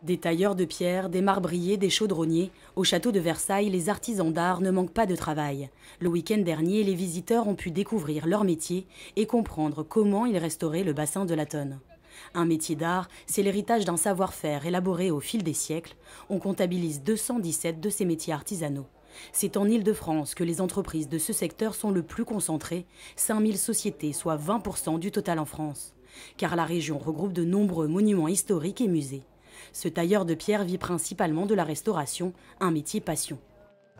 Des tailleurs de pierre, des marbriers, des chaudronniers, au château de Versailles, les artisans d'art ne manquent pas de travail. Le week-end dernier, les visiteurs ont pu découvrir leur métier et comprendre comment ils restauraient le bassin de la Tonne. Un métier d'art, c'est l'héritage d'un savoir-faire élaboré au fil des siècles. On comptabilise 217 de ces métiers artisanaux. C'est en Île-de-France que les entreprises de ce secteur sont le plus concentrées, 5000 sociétés, soit 20% du total en France. Car la région regroupe de nombreux monuments historiques et musées. Ce tailleur de pierre vit principalement de la restauration, un métier passion.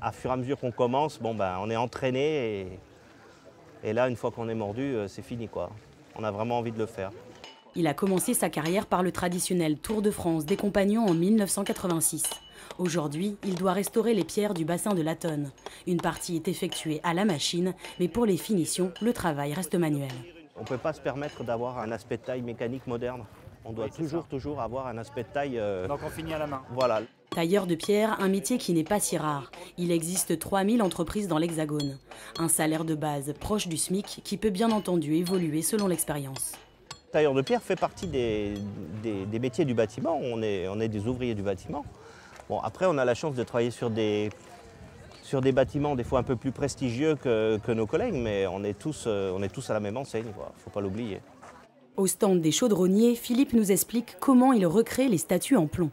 À fur et à mesure qu'on commence, on est entraîné et là, une fois qu'on est mordu, c'est fini, quoi. On a vraiment envie de le faire. Il a commencé sa carrière par le traditionnel Tour de France des Compagnons en 1986. Aujourd'hui, il doit restaurer les pierres du bassin de la Tonne. Une partie est effectuée à la machine, mais pour les finitions, le travail reste manuel. On ne peut pas se permettre d'avoir un aspect de taille mécanique moderne. On doit toujours avoir un aspect de taille... Donc on finit à la main. Voilà. Tailleur de pierre, un métier qui n'est pas si rare. Il existe 3000 entreprises dans l'Hexagone. Un salaire de base proche du SMIC qui peut bien entendu évoluer selon l'expérience. Tailleur de pierre fait partie des métiers du bâtiment. On est des ouvriers du bâtiment. Bon, après, on a la chance de travailler sur des bâtiments des fois un peu plus prestigieux que nos collègues, mais on est tous à la même enseigne, il ne faut pas l'oublier. Au stand des chaudronniers, Philippe nous explique comment il recrée les statues en plomb.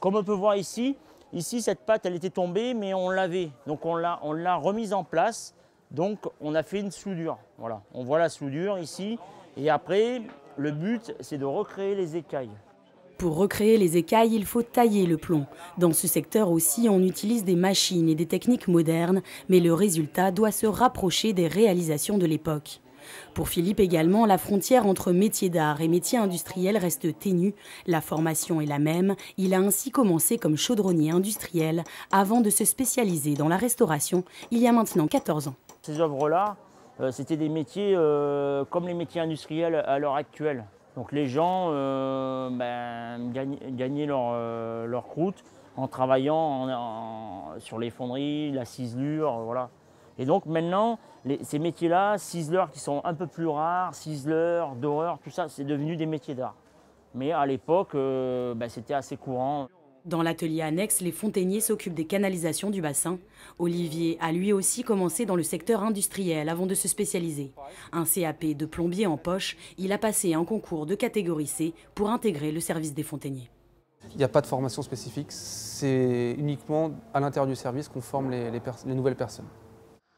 Comme on peut voir ici, cette pâte elle était tombée mais on l'avait. Donc on l'a remise en place. Donc on a fait une soudure. Voilà. On voit la soudure ici. Et après, le but c'est de recréer les écailles. Pour recréer les écailles, il faut tailler le plomb. Dans ce secteur aussi, on utilise des machines et des techniques modernes, mais le résultat doit se rapprocher des réalisations de l'époque. Pour Philippe également, la frontière entre métier d'art et métier industriel reste ténue. La formation est la même. Il a ainsi commencé comme chaudronnier industriel avant de se spécialiser dans la restauration il y a maintenant 14 ans. Ces œuvres-là, c'était des métiers comme les métiers industriels à l'heure actuelle. Donc les gens gagnaient leur croûte en travaillant sur les fonderies, la ciselure, voilà. Et donc maintenant, ces métiers-là, ciseleurs qui sont un peu plus rares, ciseleurs, doreurs, tout ça, c'est devenu des métiers d'art. Mais à l'époque, c'était assez courant. Dans l'atelier annexe, les fontainiers s'occupent des canalisations du bassin. Olivier a lui aussi commencé dans le secteur industriel avant de se spécialiser. Un CAP de plombier en poche, il a passé un concours de catégorie C pour intégrer le service des fontainiers. Il n'y a pas de formation spécifique, c'est uniquement à l'intérieur du service qu'on forme les nouvelles personnes.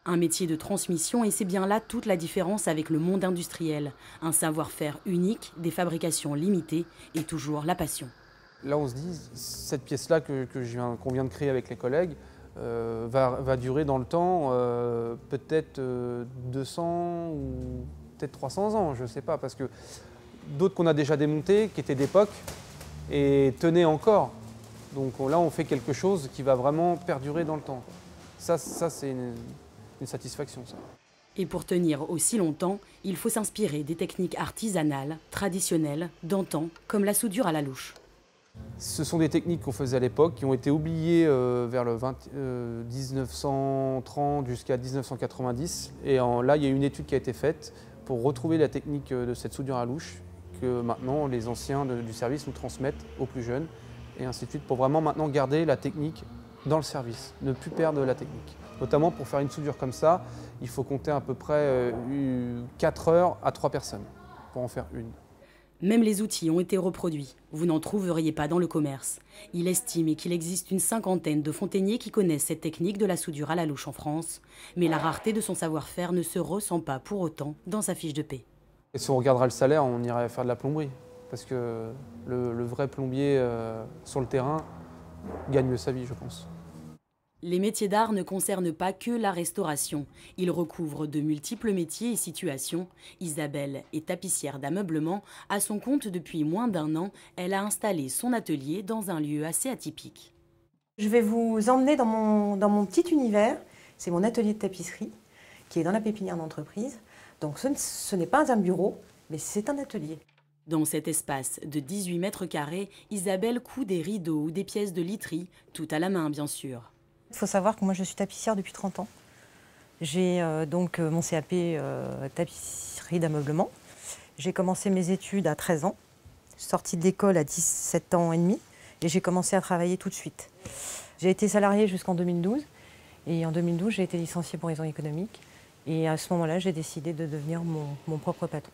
Un métier de transmission et c'est bien là toute la différence avec le monde industriel. Un savoir-faire unique, des fabrications limitées et toujours la passion. Là on se dit, cette pièce-là qu'on vient de créer avec les collègues va durer dans le temps peut-être 200 ou peut-être 300 ans, je ne sais pas, parce que d'autres qu'on a déjà démontées, qui étaient d'époque, et tenaient encore. Donc là on fait quelque chose qui va vraiment perdurer dans le temps. Ça c'est une satisfaction, ça. Et pour tenir aussi longtemps, il faut s'inspirer des techniques artisanales, traditionnelles, d'antan, comme la soudure à la louche. Ce sont des techniques qu'on faisait à l'époque, qui ont été oubliées vers le 1930 jusqu'à 1990. Et là, il y a une étude qui a été faite pour retrouver la technique de cette soudure à louche, que maintenant les anciens du service nous transmettent aux plus jeunes, et ainsi de suite, pour vraiment maintenant garder la technique dans le service, ne plus perdre la technique. Notamment pour faire une soudure comme ça, il faut compter à peu près 4 heures à 3 personnes pour en faire une. Même les outils ont été reproduits. Vous n'en trouveriez pas dans le commerce. Il estime qu'il existe une 50aine de fontainiers qui connaissent cette technique de la soudure à la louche en France. Mais la rareté de son savoir-faire ne se ressent pas pour autant dans sa fiche de paie. Et si on regardera le salaire, on irait faire de la plomberie. Parce que le vrai plombier sur le terrain gagne mieux sa vie, je pense. Les métiers d'art ne concernent pas que la restauration. Ils recouvrent de multiples métiers et situations. Isabelle est tapissière d'ameublement. À son compte depuis moins d'1 an, elle a installé son atelier dans un lieu assez atypique. Je vais vous emmener dans mon petit univers. C'est mon atelier de tapisserie qui est dans la pépinière d'entreprise. Donc ce n'est pas un bureau, mais c'est un atelier. Dans cet espace de 18 mètres carrés, Isabelle coud des rideaux ou des pièces de literie, tout à la main bien sûr. Il faut savoir que moi je suis tapissière depuis 30 ans. J'ai donc mon CAP tapisserie d'ameublement. J'ai commencé mes études à 13 ans, sortie de l'école à 17 ans et demi. et j'ai commencé à travailler tout de suite. J'ai été salariée jusqu'en 2012 et en 2012 j'ai été licenciée pour raisons économiques et à ce moment-là j'ai décidé de devenir mon propre patron.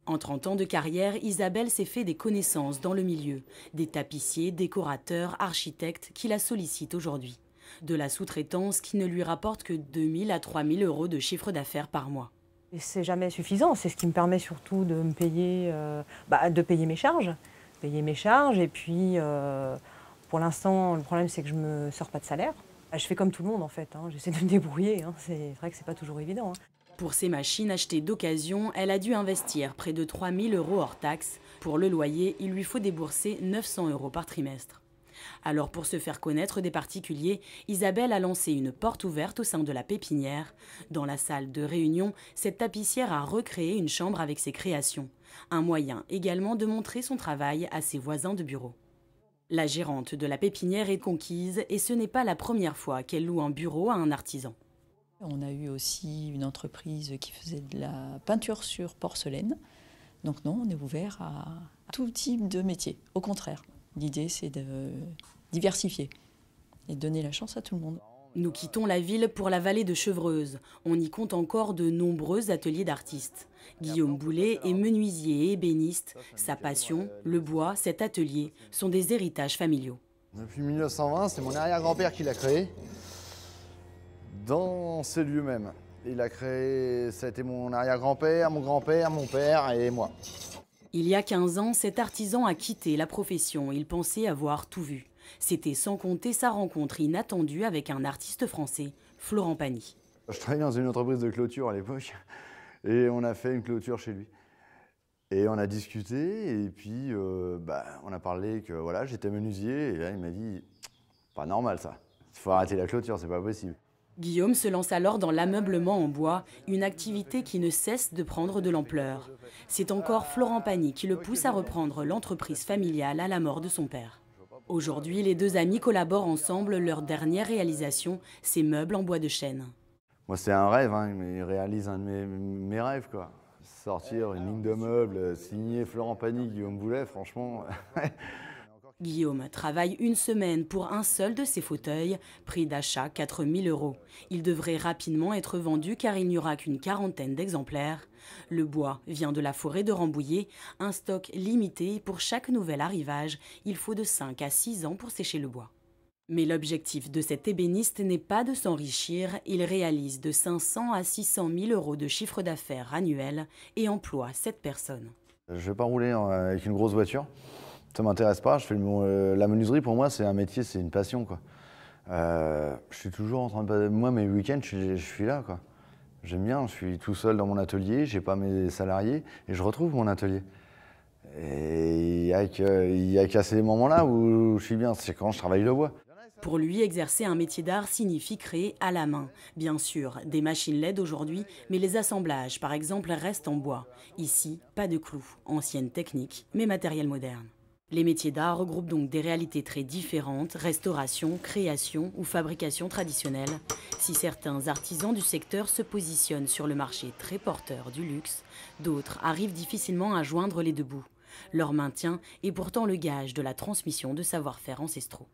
En 30 ans de carrière, Isabelle s'est fait des connaissances dans le milieu, des tapissiers, décorateurs, architectes qui la sollicitent aujourd'hui. De la sous-traitance qui ne lui rapporte que 2 000 à 3 000 euros de chiffre d'affaires par mois. C'est jamais suffisant, c'est ce qui me permet surtout de me payer, payer mes charges. Et puis, pour l'instant, le problème c'est que je ne me sors pas de salaire. Je fais comme tout le monde en fait, j'essaie de me débrouiller, c'est vrai que c'est pas toujours évident. Pour ces machines achetées d'occasion, elle a dû investir près de 3 000 euros hors taxes. Pour le loyer, il lui faut débourser 900 euros par trimestre. Alors pour se faire connaître des particuliers, Isabelle a lancé une porte ouverte au sein de la pépinière. Dans la salle de réunion, cette tapissière a recréé une chambre avec ses créations. Un moyen également de montrer son travail à ses voisins de bureau. La gérante de la pépinière est conquise et ce n'est pas la première fois qu'elle loue un bureau à un artisan. On a eu aussi une entreprise qui faisait de la peinture sur porcelaine. Donc non, on est ouvert à tout type de métier, au contraire. L'idée, c'est de diversifier et de donner la chance à tout le monde. Nous quittons la ville pour la vallée de Chevreuse. On y compte encore de nombreux ateliers d'artistes. Guillaume Boulet est menuisier et ébéniste. Sa passion, le bois, cet atelier, sont des héritages familiaux. Depuis 1920, c'est mon arrière-grand-père qui l'a créé, dans ces lieux même. Il a créé, ça a été mon arrière-grand-père, mon père et moi. Il y a 15 ans, cet artisan a quitté la profession. Il pensait avoir tout vu. C'était sans compter sa rencontre inattendue avec un artiste français, Florent Pagny. Je travaillais dans une entreprise de clôture à l'époque et on a fait une clôture chez lui. Et on a discuté et puis on a parlé que voilà, j'étais menuisier et là il m'a dit « pas normal ça, il faut arrêter la clôture, c'est pas possible ». Guillaume se lance alors dans l'ameublement en bois, une activité qui ne cesse de prendre de l'ampleur. C'est encore Florent Pagny qui le pousse à reprendre l'entreprise familiale à la mort de son père. Aujourd'hui, les deux amis collaborent ensemble. Leur dernière réalisation, ces meubles en bois de chêne. Moi, c'est un rêve, il réalise un de mes rêves, quoi. Sortir une ligne de meubles signée Florent Pagny, Guillaume Boulet, franchement. Guillaume travaille une semaine pour un seul de ses fauteuils, prix d'achat 4 000 euros. Il devrait rapidement être vendu car il n'y aura qu'une quarantaine d'exemplaires. Le bois vient de la forêt de Rambouillet, un stock limité. Pour chaque nouvel arrivage, il faut de 5 à 6 ans pour sécher le bois. Mais l'objectif de cet ébéniste n'est pas de s'enrichir. Il réalise de 500 à 600 000 euros de chiffre d'affaires annuel et emploie 7 personnes. Je ne vais pas rouler avec une grosse voiture. Ça ne m'intéresse pas. La menuiserie, pour moi, c'est un métier, c'est une passion, quoi. Je suis toujours en train de... Moi, mes week-ends, je suis là, quoi. J'aime bien, je suis tout seul dans mon atelier, je n'ai pas mes salariés et je retrouve mon atelier. Et il n'y a qu'à ces moments-là où je suis bien, c'est quand je travaille le bois. Pour lui, exercer un métier d'art signifie créer à la main. Bien sûr, des machines LED aujourd'hui, mais les assemblages, par exemple, restent en bois. Ici, pas de clous, ancienne technique, mais matériel moderne. Les métiers d'art regroupent donc des réalités très différentes, restauration, création ou fabrication traditionnelle. Si certains artisans du secteur se positionnent sur le marché très porteur du luxe, d'autres arrivent difficilement à joindre les deux bouts. Leur maintien est pourtant le gage de la transmission de savoir-faire ancestraux.